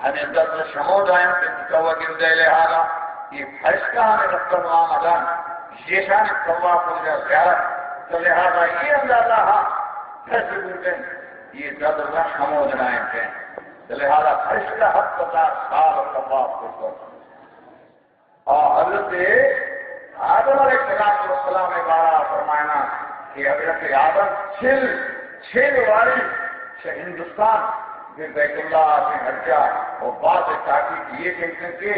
أن يدرس شمود عين تتكوى جمدي لهذا يفحشكها لنفسه وعمدان جيشان الطواف والجزيارة فلهذا يند الله تسبوتين يدرس شمود عين لہذا فحشكها حتى صار الطواف والجزيارة حضرت آدم علیہ السلام نے بارہ فرمانا کہ حضرت آدم چھل والی ہندوستان پھر بیت اللہ سے ہرجا اور بات تاکہ یہ کہتے کہ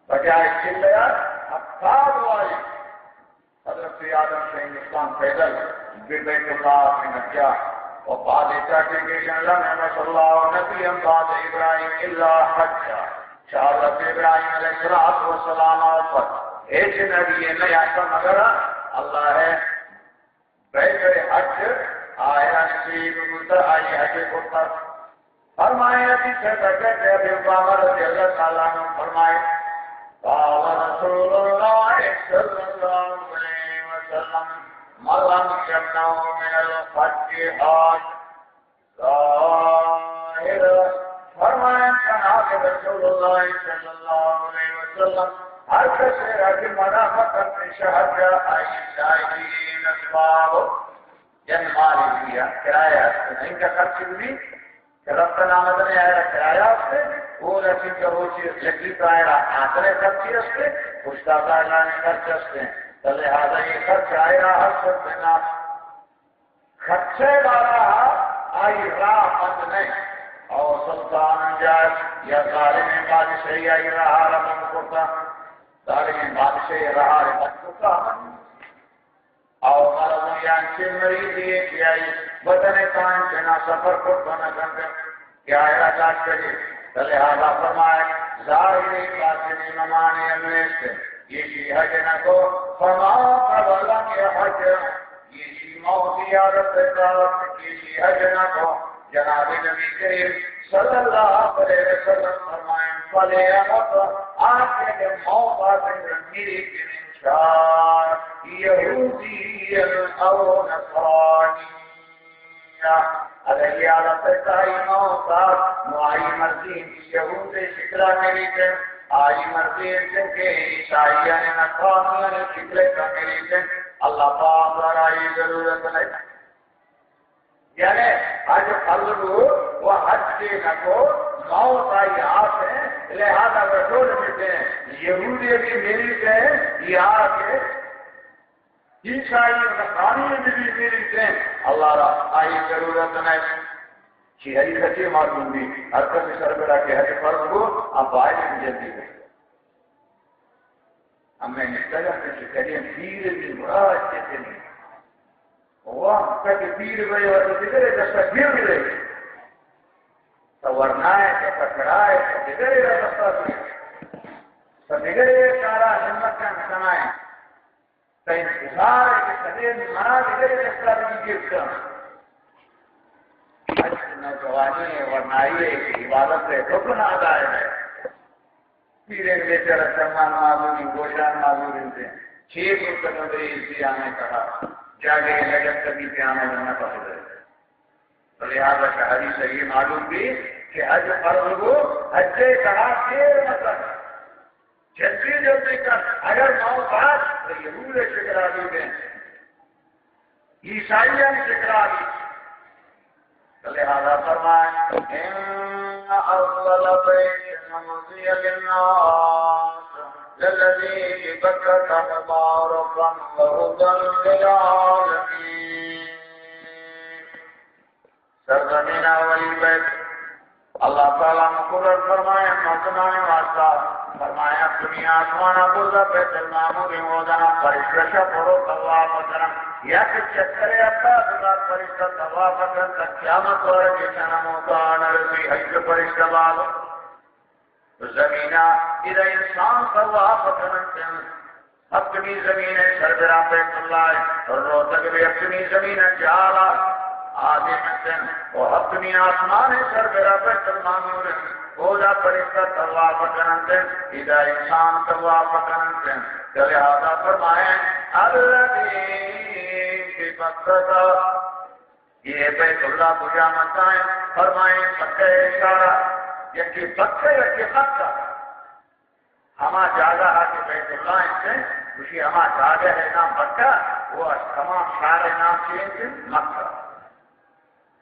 بجائے چھل لیا افتاد والی حضرت آدم سے ہندوستان پیدل پھر بیت اللہ سے ہرجا اور بات تاکہ کہ اللہ محمد صلی اللہ نبی ہم بعد ابراہیم اللہ حجا حضرت ابراہیم علیہ السلام پر ایک نبی نہیں آتا مگر اللہ ہے بیت حج آیا نصیب مدر آئی حج قطر فرمائے ابھی سے تکت ابھی عمر رضی اللہ تعالیٰ عنہ فرمائے قال رسول اللہ صلی اللہ علیہ وسلم ملم یمنعو من الحج حاج ظاہر فرمائے جناب رسول اللہ صلی اللہ علیہ وسلم ہر کسی راجی منا فقط شہر آئی شاہدین اسباب یعنی مالی دیا کرایہ نہیں کا خرچ بھی کہ رب نامد نے آیا کرایہ اس سے وہ رسی کا روچی لگی پائرہ آترے خرچی اس سے خوشتاقہ اللہ نے خرچ اس سے تو لہذا یہ خرچ آئے رہا ہر سب دینا خرچے بارا آئی راہ مند نہیں اور سلطان جائز یا ظالم بادشاہی آئی رہا رمن کرتا ظالم بادشاہی رہا رمن کرتا اور مرض یعنی مریض یہ کہ آئی بدن کائن چنا سفر کرتا نہ کرتے کیا علاقات کریے لہذا فرمائے ظاہری باطنی ممانی انویس سے یہ شی حج نہ کو فما قبلن یہ حج یہ شی موتی عادت اقرار یہ شی حج نہ کو جناب نبی کریم صلی اللہ علیہ وسلم فرمائیں فلیمت آج کے موقع سے میری انشاء یہودی او نصرانی اگر یہ عادت اقرائی موقع نوائی مرضین یہود شکرہ میری کے آئی مرضین سے کہ عیسائیہ نے نصرانیہ نے شکلے کا میری کے اللہ پاک رائی ضرورت نہیں یعنی حج فرض وہ حج کے نہ کو موت آئی آپ ہیں لہذا وہ چھوڑ دیتے ہیں یہودی بھی میری سے یہ آ کے عیسائی نصرانی بھی میری سے اللہ را آئی ضرورت نہیں شیعی خچی معلوم بھی حرکت سربراہ کے حج فرض کو اب آئے بھی جلدی گئی ہمیں نشتگا کہ کریم پیر بھی مراد کہتے نہیں وہ کہ پیر گئے اور دیگر دستا گر گئے تو ورنائے تو پکڑائے تو دیگر دستا گئے تو دیگر سارا ہمت کا سنائے تو انتظار ہے کہ سدین منا دیگر دستا بھی گرتا نوجوانی ورنائی ہے کہ عبادت ہے رکن ادا ہے پیرے بیچارہ سلمان معذوری گوشان معذوری سے 6 مستقل انتظار نے کہا جاگے لگت کبھی پہ آنا جانا پسند ہے تو لہذا شہری سے یہ معلوم بھی کہ حج فرض کو حج کہا دیر مطلب جلدی جلدی کر اگر موقعات تو یہود شکرا دی دیں عیسائیہ نے شکرا دی تو لہذا فرمائیں ان اول بیت وضع للناس للذي بكة مباركا وهدى للعالمين سرزمین اولی بیت اللہ تعالیٰ مقرر فرمائے مطمئن واسطہ فرمایا دنیا آسمانہ بردہ بیت المعمور ہونا فرشتہ پڑھو طواف کرم یا کہ چکرے اپنا دلات فرشتہ طواف کرم تک قیامت اور جیسانا موقع نرسی حج فرشتہ بالو زمینہ اذا انسان طواف کرم اپنی زمین سربراہ بیت اللہ اور روتک بھی اپنی زمین جالا آدم اور اپنی آسمان سربراہ بیت المعمور اولا فرشتہ طواف کرتے اذا انسان طواف کرتے لہذا فرمائیں الذی فی مکہ یہ بیت اللہ بجا مکہ فرمائیں مکہ اشارہ یکی بکہ یکی مکہ ہما جاگہ ہے بیت اللہ سے اسی ہما جاگہ ہے نام بکہ وہ تمام شہر نام چیز مکہ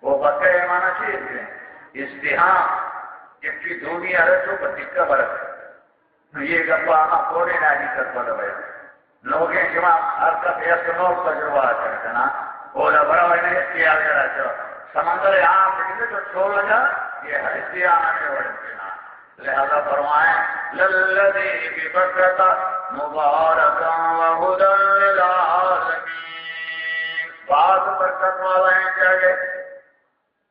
وہ بکہ ہے مانا چیز ازدحام یکی دنیا رسو پر دکھا برس یہ گفہ ہما پوری ناجی کر پڑا بیا لوگیں جمع ارکا پیس نور تجربہ کرنا اولا برا ہوئی نے کیا گرا چو سمندر یہاں سے جو چھوڑ لگا یہ حیثی آنے وڑنا لہذا فرمائیں للذی ببکتا مبارکا وہدا للعالمین بعض برکت والا ہیں جاگے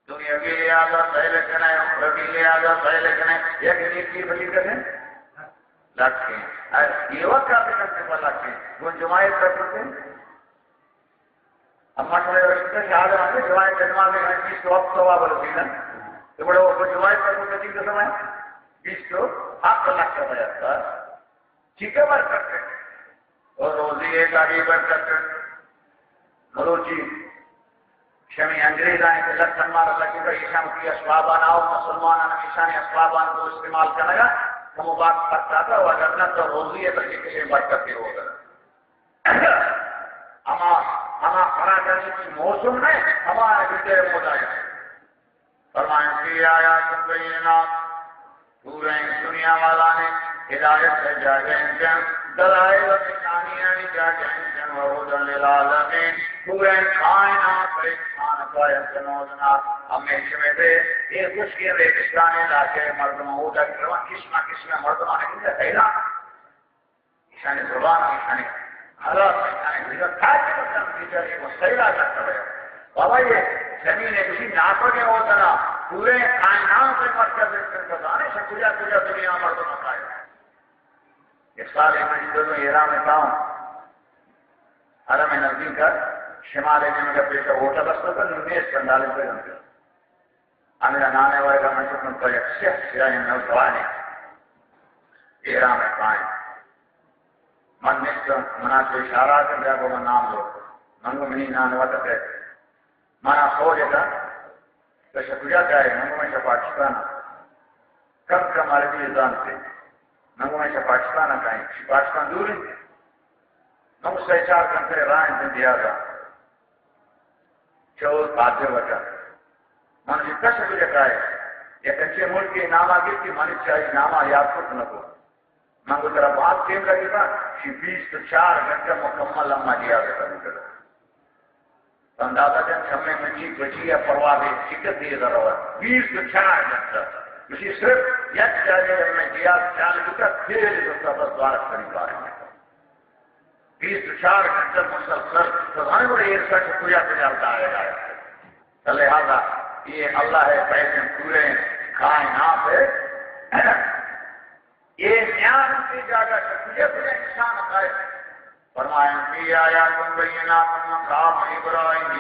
دنیا کے لیے آگا پہلے کنے عمر کے لیے آگا پہلے کنے یک نیت کی بلی کریں لکھیں یہ وقت آپ کرتے پر لکھیں وہ جماعت کر سکتے ہیں اب مطلب رشتہ شہادہ آتے جماعت جنمال میں گئے 20 تو اب سوا برسینا تو بڑے وہ جماعت کر سکتے تین کا سمائے 20 تو آپ کا لکھتا بیاتا چکے بر کرتے اور روزی ایک آگے بر کرتے مروچی شمی انگریز آئیں کہ لکھن مارا لگے گا ایشان کی اسبابان آؤ مسلمان ایشانی اسبابان کو استعمال کرنے گا ہم بات کرتا تھا وہ اگر نہ تو روزی ہے تو کسی برکت ہی ہوگا ہما کھڑا کرنے کی موسم میں ہمارے بھیتر مولا ہے فرمائیں کہ آیا تم بینات پورے دنیا والا نے ہدایت سے جاگیں جن دلائل و نشانیاں جاگیں جن وہدن للعالمین پورے کائنات پر انسان کا انسانوزنا ہمیشہ میں دے یہ کچھ کے ریگستان علاقے مردم ہوتا کہ قسمہ مردم آنے کے حیران اشانی زبان اشانی حالات اشانی دیگر کھائی کے مطلب بیچاری کو سیلا کرتا ہے بابا یہ زمین کسی ناپنے ہوتا پورے کائنات سے مرکز کرنے سے کجا دنیا مردم آتا ہے ایک سال ایک مجھے میں ایران میں تھا ہوں حرم نزدیک کا شمال میں میرا پیشہ ہوتا بستا تھا 1945 پہ گھنٹے ہمیں نانے والے کا میں شکن تو ایک شیخ سیاہی نوجوانے ایران میں قائم من نشتر مناسب اشارہ کر جا کو من نام لو منگو منی نانے والا تھے مانا سو جتا تو شکجا جائے منگو میں پاکستان کم کم عربی ازان سے منگو میں پاکستان کہیں پاکستان دور ہے منگو سے 4 گھنٹے رائن سے دیا گا چود آدھے وجہ من جتنا شکجا کہے یا کچھے ملک کے نام آگے کی منی چاہیے نامہ یاد کر نہ کو منگو ترہ بات کیم لگی تھا کہ 20 تو 4 گھنٹے مکمل لمحہ دیا گا کبھی اندازہ جن چھمے منچی بچی یا پروابے شکت دیئے ضرور 20 تو 4 گھنٹے اسی صرف یک جاگے جب میں دیا 4 گھنٹے پھر اس بس دوارت قریب آ رہے ہیں 20 تو 4 گھنٹے مسلسل تو ہمیں بڑے عرصہ سے پوجا تجارتا آئے گا لہذا یہ اللہ ہے پیسے پورے کائنات ہے یہ نیان کی جگہ سے پورے انسان آئے فرمائیں کہ آیا تم بینات مقام ابراہیم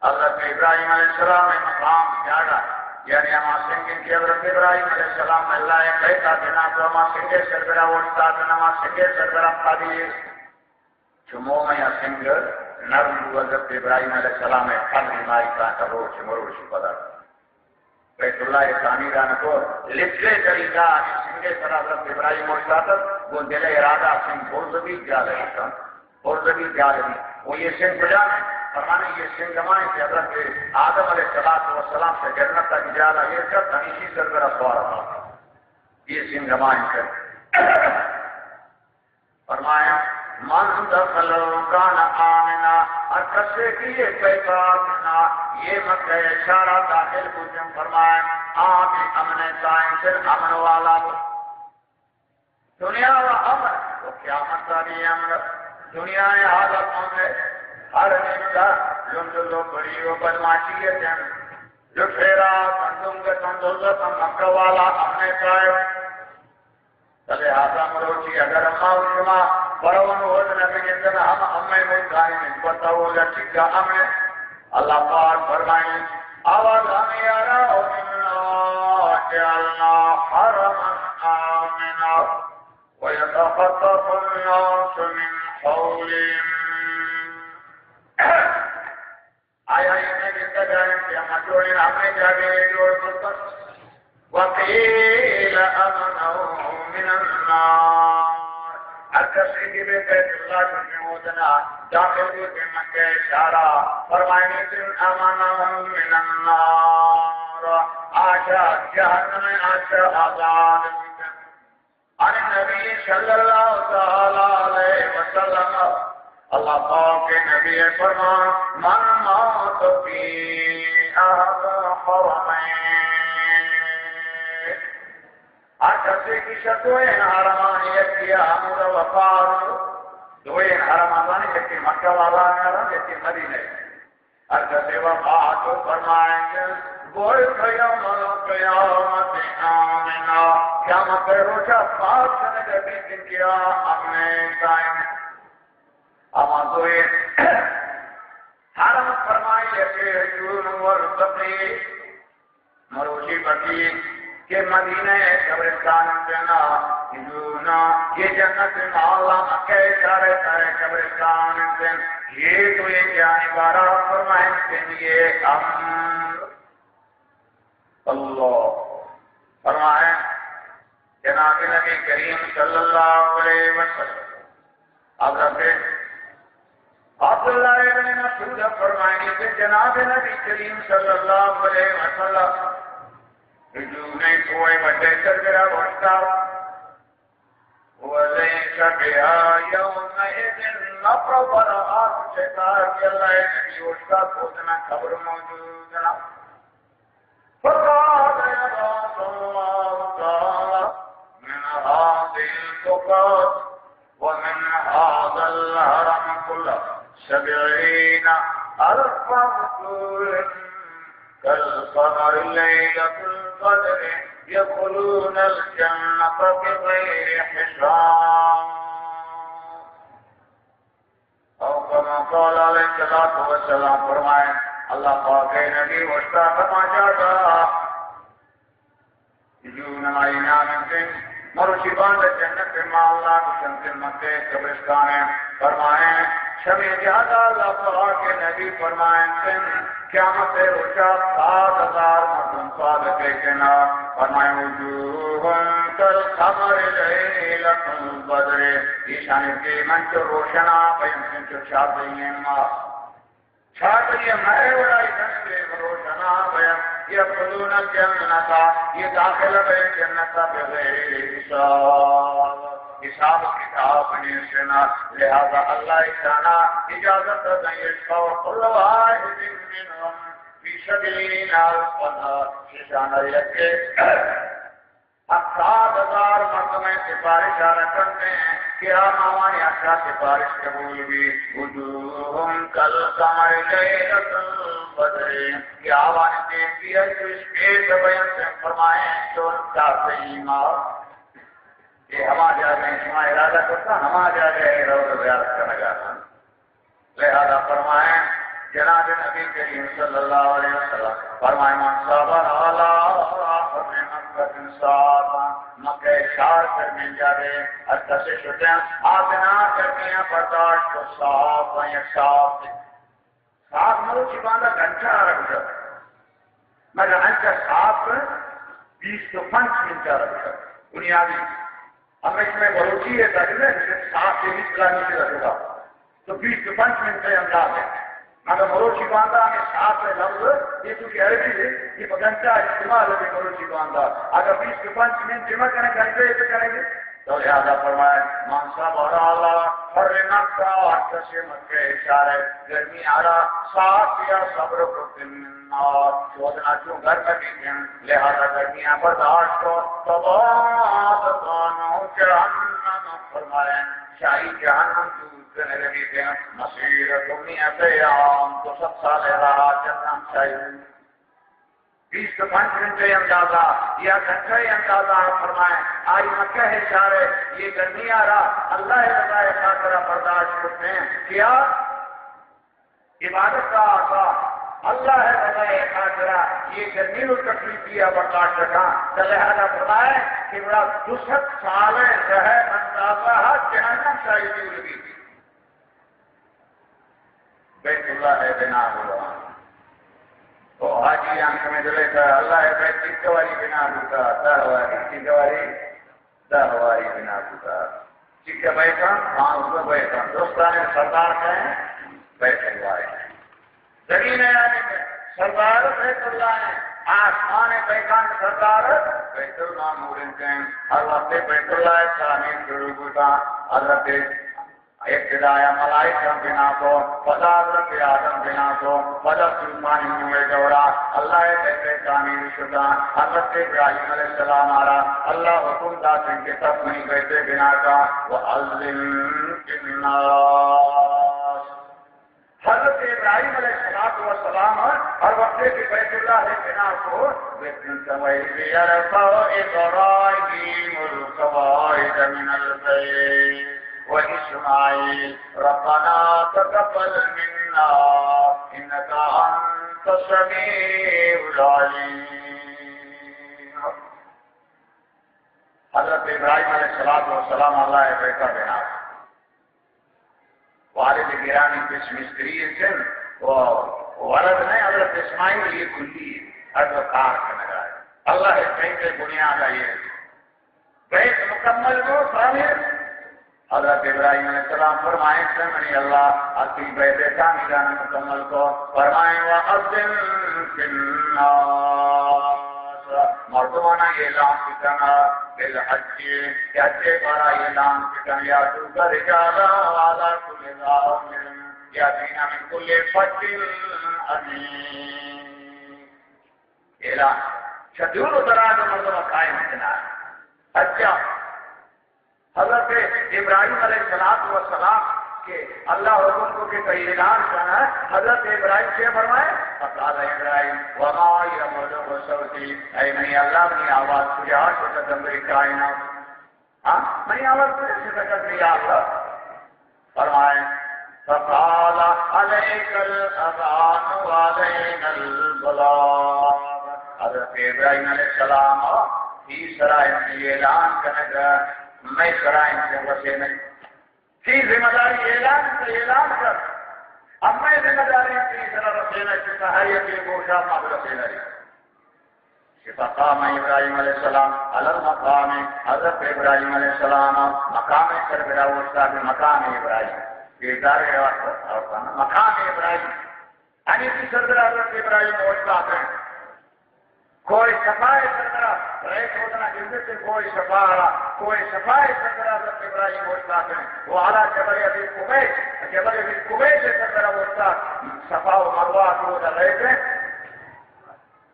حضرت ابراہیم علیہ السلام مقام جاگا یعنی ہما سنگن کی حضرت ابراہیم علیہ السلام اللہ کہتا دینا تو ہما سنگے سربرہ وڑتا دینا ہما سنگے سربرہ قادیر چمو میں یا سنگر نرم حضرت ابراہیم علیہ السلام پھل ہمائی کا کرو چمروشی پدا بیت اللہ تعمیران کو لکھے طریقہ سنگے سر حضرت ابراہیم وڑتا وہ دل ارادہ سنگ بردگی کیا لگی تھا بردگی کیا لگی وہ یہ سنگ بجانے فرمانے یہ سنگ ہمائیں کہ حضرت آدم علیہ السلام سے جنت تک جانا یہ کب تنیشی سربرہ سوارا تھا یہ سنگ ہمائیں کہ فرمایا من دخلو کان آمنا ارکسے کیے پیدا آمنا یہ مکہ اشارہ داخل بجن فرمایا آپ امن قائم سے امن والا دنیا و امن تو قیامت کا بھی امن دنیا حالت امن ہر نمدہ لندلو بڑی و بدماشی جن لٹھیرا تندنگ تندوزت مکہ والا امن قائم تلے آتا مروچی اگر اماؤ شما برون ہوت نبی اندر ہم امیں ملکانی میں بتاؤ یا چکا امن اللہ پاک فرمائیں آواز ہمیں آرہا ہو منا جعلنا حرما آمنا ويتخطف الناس من حولهم آیا انہیں جتا جائیں کہ ہم اچھوڑیں ہم میں جاگے جوڑ کرتا وقیل امنوا من النار ہر کسی کی بھی بیت اللہ کی مودنا داخل ہوئے کے مکہ اشارہ فرمائنی تن امنوا من النار آشا جہنم آشا آزاد عن النبی صلی اللہ تعالی علیہ وسلم اللہ پاک کے نبی فرمان من موت فی احد حرمین ہر کسی کی شتوین حرمان یکی حمود وفار دوین حرمان یکی مکہ والا حرم یکی مدینہ ہر کسی وفات فرمائیں گے بولت یوم القیامت آمنا قیامت روچہ پاک سنگا بیتن کیا امنے قائم اما دوئے حرم فرمائی کہ حجون ورزقی مروشی بکی کہ مدینہ قبرستان جنا حجون یہ جنت مولا مکہ اشارہ ہے قبرستان جن یہ تو یہ جانی بارہ فرمائیں کہ یہ امر اللہ فرمائیں جناب نبی کریم صلی اللہ علیہ وسلم حضرت عبداللہ ابن مسعود فرمائیں کہ جناب نبی کریم صلی اللہ علیہ وسلم رجوعیں کوئی بڑے سرگرہ بڑھتا وَلَيْسَ بِهَا يَوْمَئِذٍ نَفْرَ بَرَآتُ شَكَارِ کہ اللہ نبی اس کا کھودنا خبر موجود نہ فَقَالَ يَبَعْثُ اللَّهُ تَعَالَى مِنْ هَذِهِ الْفُقَاتِ وَمِنْ هَذَا الْحَرَمِ كُلَّهُ 70,000 رسول كالقمر ليلة القدر يدخلون الجنة بغير حساب او كما قال عليه الصلاة والسلام فرمائے اللہ پاک نبی مشتاق مجادا جو نمائی نام دن مرشبان جنت ما اللہ بشمس مکہ قبرستان فرمائیں شمی زیادہ اللہ پاک کے نبی فرمائیں سن قیامت روچہ 7,000 مردم صادق کنا فرمائیں وجوہم کالقمر لیلۃ البدر ایشانی کی منچ روشنا بیم سنچو چھاپیں ما چھاپیں مہر وڑائی سنچے روشنا بیم یدخلون الجنت یہ داخل بے جنت بغیر حساب حساب کتاب نہیں سنا لہذا اللہ اشانا اجازت دیں یشفع کل واحد منہم فی سبیل القضاء اشانا یکے 7,000 مردمیں سفارش رکھتے ہیں کیا ماوانی اچھا سفارش قبول بھی وجوہم کالقمر لیلۃ البدر کیا آوانی دیکھ دیا جو اس کے بیان سے فرمائیں جو چاہتے ایمان یہ ہما جا گئے شما ارادہ کرتا ہما جا گئے روز زیارت کا لگا تھا لہذا فرمائیں جناب نبی کریم صلی اللہ علیہ وسلم فرمائیں من صبر علی آخر مکہ انسان مکہ شار کر میں جا گئے حتی سے چھٹیں آتنا کرنیاں برداشت کو صاف و یک صاف ملو چی باندھا گھنٹہ رکھ جاتا مگر گھنٹہ صاف 20-25 منٹ رکھ جاتا بنیادی ہم اس میں بروچی ہے تاکہ میں 7 سے 20 کلومیٹر رکھا تو 20-25 منٹ سے انداز ہے مگر مروچی باندھا ہمیں 7 لفظ یہ چونکہ عربی ہے یہ گھنٹہ استعمال ہے مروچی باندھا اگر 20-25 منٹ جمع کریں گھنٹے تو کریں گے تو لہذا فرمائے من صبر علی حر مکہ اور سے مکہ اشارہ گرمی آ رہا ساتھ یا صبر کو چودنا چوں گھر میں بھی ہیں لہذا گرمیاں برداشت کو تباد دانوں جہنم فرمائے شاہی جہنم دور کرنے لگی تھے مسیر دنیا ایام تو 7 سال رہا جہنم چاہیے 20-25 منٹ اندازہ یا گھنٹہ اندازہ فرمائیں آئی مکہ اشارے یہ گرمی آ رہا اللہ رضا خاطرہ برداشت کرتے ہیں کیا عبادت کا آقا اللہ رضا خاطرہ یہ گرمی کو تکلیف دیا برداشت رکھا تو لہذا فرمائے کہ بڑا 62 سال رہے اندازہ جہنم شاہدی لگی تھی بیت اللہ ہے بنا ہوا وہ حاجی آنکھ میں دلے کا اللہ ہے بھائی چکواری بنا دوتا دہواری چکواری دہواری بنا دوتا چکہ بیٹھا اس میں بیٹھا دوستان سردار کہیں بیٹھے ہوئے زمین ہے سردار بیت اللہ ہے آسمان بیکان سردار بیت المعمور ہیں ہر وقت بیت اللہ تعمیر شروع ہوتا حضرت ابتداء ملائکہ بنا کو پدا حضرت آدم بنا کو پدا سلطان ہوئے دورا اللہ بیت تعمیر شدہ حضرت ابراہیم علیہ السلام آرہا اللہ حکم دا سن کے تب نہیں بیٹے بنا کا وَعَلِّمْ النَّاسِ حضرت ابراہیم علیہ السلام اور وقت کی بیت اللہ بنا کو يَرْفَعُ إِبْرَاهِيمُ الْقَوَاعِدَ مِنَ الْبَيْتِ وَإِسْمَاعِيلُ رَبَّنَا تَقَبَّلْ مِنَّا إِنَّكَ أَنْتَ السَّمِيعُ الْعَلِيمُ حضرت ابراہیم علیہ السلام اللہ بیٹا بنا والد گرامی کس مستری سن ولد نہیں حضرت اسماعیل یہ کلی ادوکار کا نگا ہے اللہ کہیں کے بنیاد آئیے بیت مکمل کو تعمیر حضرت ابراہیم علیہ السلام فرمائیں سمنی اللہ اسی بیت تعمیران مکمل کو فرمائیں وَأَذِّن فِي النَّاسِ مردمانہ اعلان کتنا بالحج کہ اچھے بارا اعلان کتنا یا تو کا رجالا والا کل ظاہر یا دینا من کل فتل امین اعلان شدیون و دراز مردمہ قائم کتنا اچھا حضرت ابراہیم علیہ السلام کہ اللہ حکم کو کہ اعلان کرنا حضرت ابراہیم سے فرمائے فقال ابراہیم وما يبلغ صوتي اے نہیں اللہ اپنی آواز کو یہاں سے تمری کائنات میں آواز کو سے تک یا اللہ فرمائے فقال عليك الاذان وعلينا البلاغ حضرت ابراہیم علیہ السلام تیسرا اعلان کرنے میں سرائن سے وسے نہیں کی ذمہ داری اعلان سے اعلان کر اب میں ذمہ داری کی طرح رسینا کی صحیح کی گوشہ مغل رسینا کہ فقام ابراہیم علیہ السلام علی المقام حضرت ابراہیم علیہ السلام مقام سربراہ وسطہ کے مقام ابراہیم یہ ادارے اور مقام ابراہیم یعنی کی سربراہ حضرت ابراہیم وسطہ ہیں کوئی صفائی سربراہ ریت ہوتنا جلد سے کوئی صفائی سربراہ حضرت ابراہیم وسطہ ہیں وہ اعلیٰ جبل ابی قبیس سے سربراہ وسطہ صفا و مروہ کو رہتے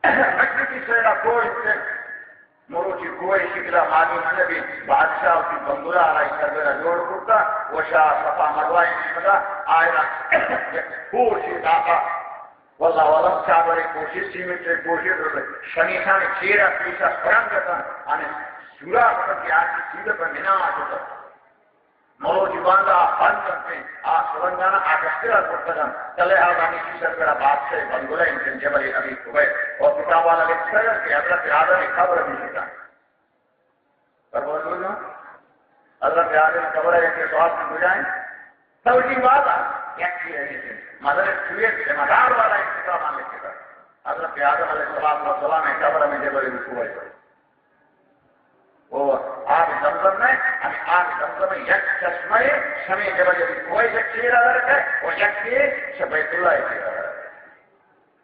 مجھے کی سیرہ کوئی سے مروچی کوئی شکلہ معلوم نبی بادشاہ کی بندولہ آرائی سربراہ جوڑ کرتا وہ شاہ صفا مروہ نشمدہ آئینا پوشی داقا واللہ واللہ چابری کوشش سیمت سے کوشش شنیسان چیرہ پیسا سرنگتا آنے سورا کرتی آجی سیدہ پر منا آجتا مروچی باندھا بند کرتے سرنگانا آگسترہ کرتا تلے آگانی کی سرکرہ بات سے بندولہ انسان جبلی ابی قبیس اور کتاب والا لکھتا ہے کہ حضرت آدم قبر بھی شکا پر بول دو حضرت آدم قبر ہے کہ سوال سے گجائیں توجی والا یکی ہے مدر سویت سے مدار والا اقتصام لکھے گا حضرت آدم علیہ السلام ہے قبر میں جبل رسول ہے وہ آب زمزم میں آب زمزم میں یک چشمہ شمی جبل کوئی سے چیرہ رکھے وہ یکی شبیت اللہ چیرہ رکھے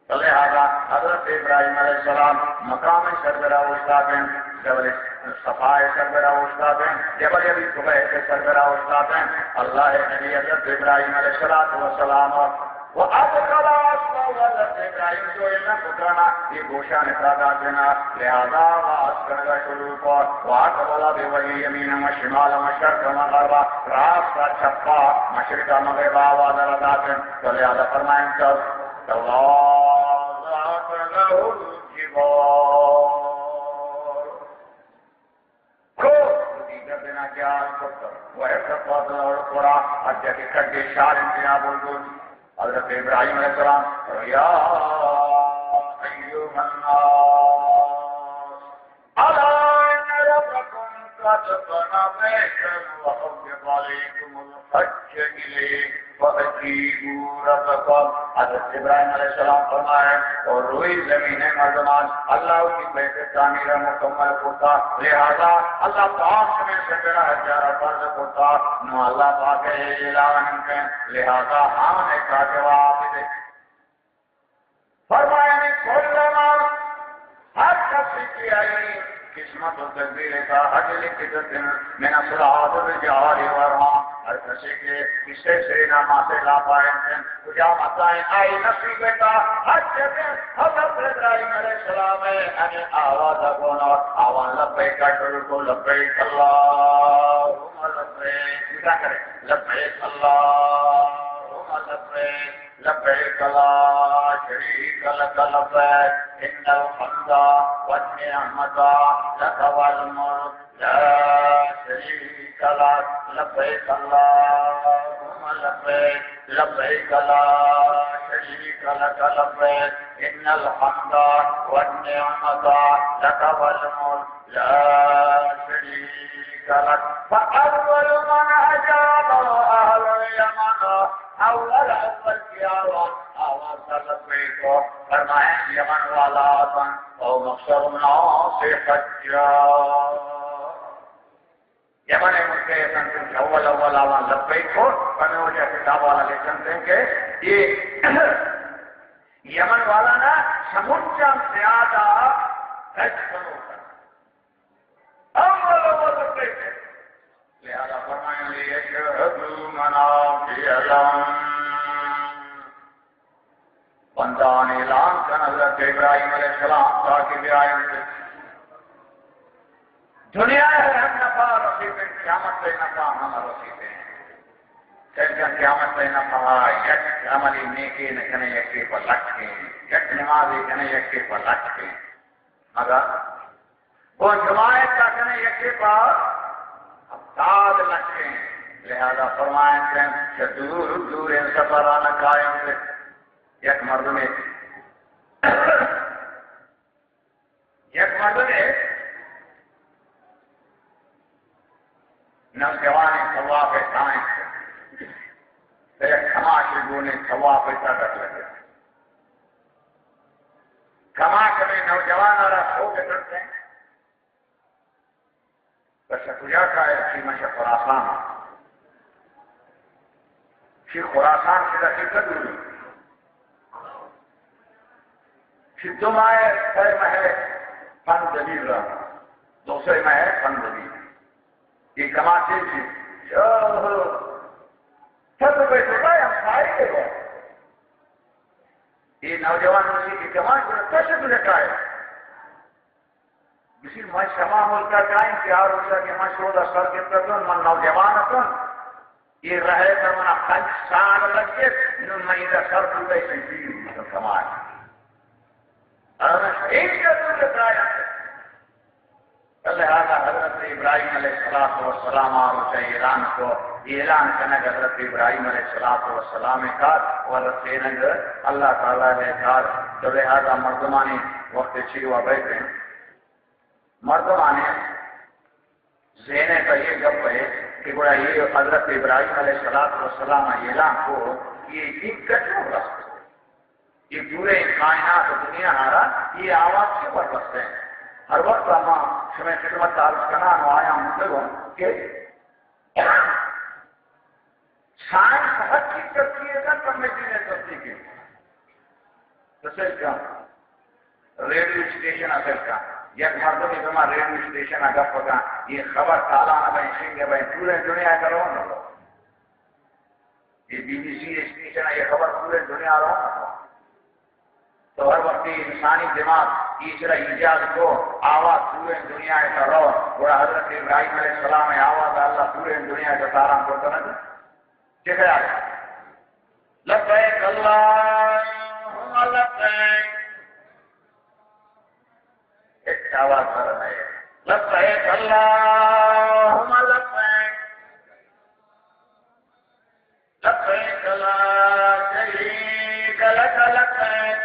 لہذا حضرت ابراہیم علیہ السلام مقام سربراہ استاد ہیں جبل صفائے سربراہ استاد ہیں جبل ابی قبیس کے سربراہ استاد ہیں اللہ نبی حضرت ابراہیم علیہ السلام وہ اب خلاص حضرت ابراہیم جو علم پکرانا یہ گوشہ نفرادہ دینا لہذا وآس کرنا شروع کو وآقبلا بے ولی یمین مشمال مشرق مغربا راستہ چھپا مشرق مغربا وآدر داتن تو لہذا فرمائیں چل توازات له الجبال کو دیگر دینا کیا وہ حفظت فاضل اور قرآن حجہ کے کٹے شار انتنا بول حضرت ابراہیم علیہ السلام یا ایوہ الناس علائن ربکم قد بنا بیتن وحب علیکم الحج الیک فَأَجِيبُوا رَبَّكُمْ. حضرت ابراہیم علیہ السلام فرمائے اور روئی زمین مردمان اللہ کی بیت تعمیر مکمل ہوتا، لہذا اللہ پاک میں سے میرا ہزارہ فرض ہوتا نو اللہ پاک اعلان کے لہذا ہاں نے کا جواب دے فرمایا نے کلما ہر کسی کی آئی قسمت و تقدیر کا حج لکھت من اصلاحات الرجال ورہاں ہر کسی کے کسے سے ناماتے لا پائیں تھے کجا مطائیں آئی نصیب کا حج جیسے حضرت ابراہیم علیہ السلام ہے آواز اگونا آواز لبیک شروع کو لبیک اللہم لبیک کیا کریں لبیک اللہم لبیک لبیک لا شریک لک لبیک ان الحمد والنعمت لک والملک لا شریک لک لبیک اللہم لبیک لبیک لا شریک لک لبیک ان الحمد والنعمت لک والملک لا شریک لک فأول من أجاب أهل اليمن اول کی آواز لبیک فرمائیں یمن والا تن او مقصر الناس حجا یمن ملکے سنتن کہ اول آواز لبیک ہو ہمیں وہ جیسے کتاب والا لے سنتے ہیں کہ یہ یمن والا نا سمجھا زیادہ حج بنو کر اول لبیک لہذا فرمائیں لیشہدوا منافع لہم بندان اعلان کن حضرت ابراہیم علیہ السلام تاکہ ابراہیم سے دنیا ہے ہم نفع رسیتے ہیں قیامت سے نفع ہم رسیتے ہیں کہتے قیامت سے نفع یک عملی نیکی نکنے یکی پر لکھیں یک نمازی کنے یکی پر لکھیں مگر وہ جماعت کا کنے یکی پر ابتاد لکھیں لہذا فرمائیں کہ دور دور ان سفران قائم سے یک مرد نے نوجوان طواف دائیں سے ایک کھماشی گونے طواف تک لگے کھماش میں نوجوان آرہ سو کے کرتے ہیں بس کجا کا ہے سیمش خراسان شی خراسان سے حقیقت ہوئی شی دو ماہ سر محل فن دلیل رہا دوسرے محل فن دلیل یہ کماتے تھی سب روپئے چھوٹا ہے ہم سائے کے گئے یہ نوجوان اسی کی کمان کو کیسے تجھے کہا ہے کسی میں شما ملکہ کہیں کہ آر اسا کہ میں شروع سر کے تکن من نوجوان اکن یہ رہے کر منا 5 سال لگے میں ادھر سر پوٹے سے پیر سماج اور میں ایک کا دور کرایا لہذا حضرت ابراہیم علیہ السلام اور اسے اعلان کو اعلان کرنے کا حضرت ابراہیم علیہ السلام کار اور رسینگ اللہ تعالیٰ نے کار تو لہذا مردمانی وقت چیوا بیٹھے مردمانے زینے کا یہ گپ ہے کہ گوڑا یہ حضرت ابراہیم علیہ السلام اعلان کو یہ ایک کچھو رست یہ پورے کائنات دنیا ہارا یہ آواز کے پر بستے ہیں ہر وقت ہمیں خدمت تعارف کرنا آیا مطلب کہ سائنس حق کی کرتی ہے کمیٹی نے کرتی کی کیا ریڈیو اسٹیشن اصل کا یک مردم جمع ریڈیو اسٹیشن اگر پکا یہ خبر تالا نہ بھائی سنگے بھائی پورے دنیا کرو نہ یہ بی بی سی اسٹیشن یہ خبر پورے دنیا رہو نہ تو ہر وقت انسانی دماغ تیسرا ایجاد کو آواز پورے دنیا کا رو اور حضرت ابراہیم علیہ السلام آواز اللہ پورے دنیا کا تارا کرتا نا ٹھیک ہے لبیک اللہم لبیک ایک آواز کر رہا ہے لبیک اللہم لبیک لبیک لا شریک لک لبیک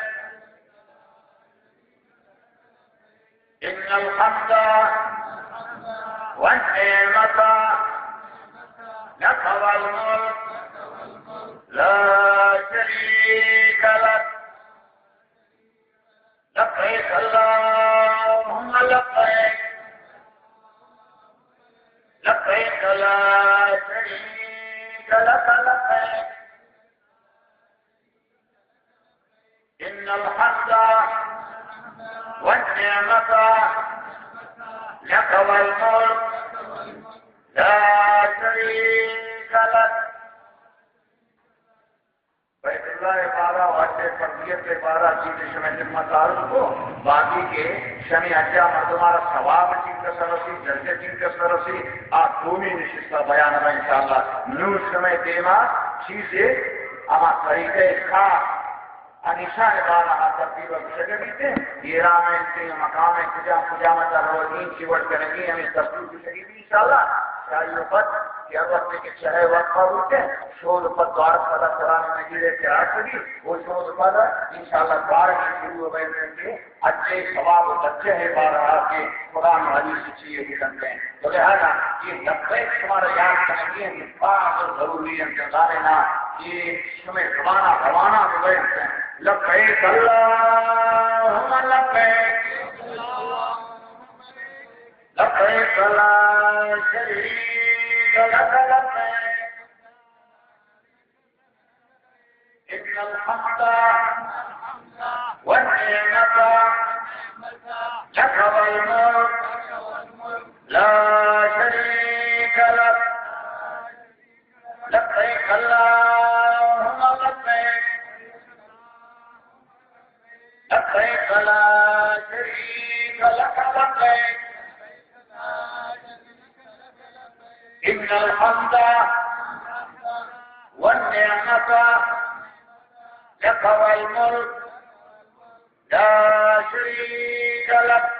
ان الحمد والنعمت لك والملك لا شريك لك لبيك اللهم لبيك لبيك لا شريك لك لبيك إن الحمد والنعمة لك والملك لا شريك لك بیت اللہ بارہ واجب فرضیت بارہ چیز شمع جمع تعارف کو باقی کے شمع اجا مردمارا ثواب چیز کا سرسی درجہ چیز کا سرسی آپ دومی نشستہ بیان ہے انشاءاللہ نور شمع دیما چیزیں اما طریقہ خاص انشان بارہ ترتیب شگریتے یہ رام انتے مقام قجامت الروحین چیوڑ کرنگی ہمیں ترتیب شگریتی انشاءاللہ شاہی وقت کہ ہر وقت کے چہے وقت پر ہوتے ہیں شود پر دوار صدا قرآن مجید کے آخری وہ شود پر انشاءاللہ دوار کی شروع ہوئے کے اچھے ثواب و بچے ہیں بارہ کے قرآن حدیث سے چیئے بھی کرتے ہیں تو لہذا یہ لبیک تمہارا یاد کرنگی ہے کہ بعض ضروری انتظار نا یہ شمع روانہ ہوئے ہیں لبیک اللہم لبیک لبیک لا شریک لک لبیک ان الحمد والنعمة لك والملك لا شريك لك لبيك اللهم لبيك لبيك لا شريك لك لبيك إن الحمد والنعمة لك والملك لا شريك لك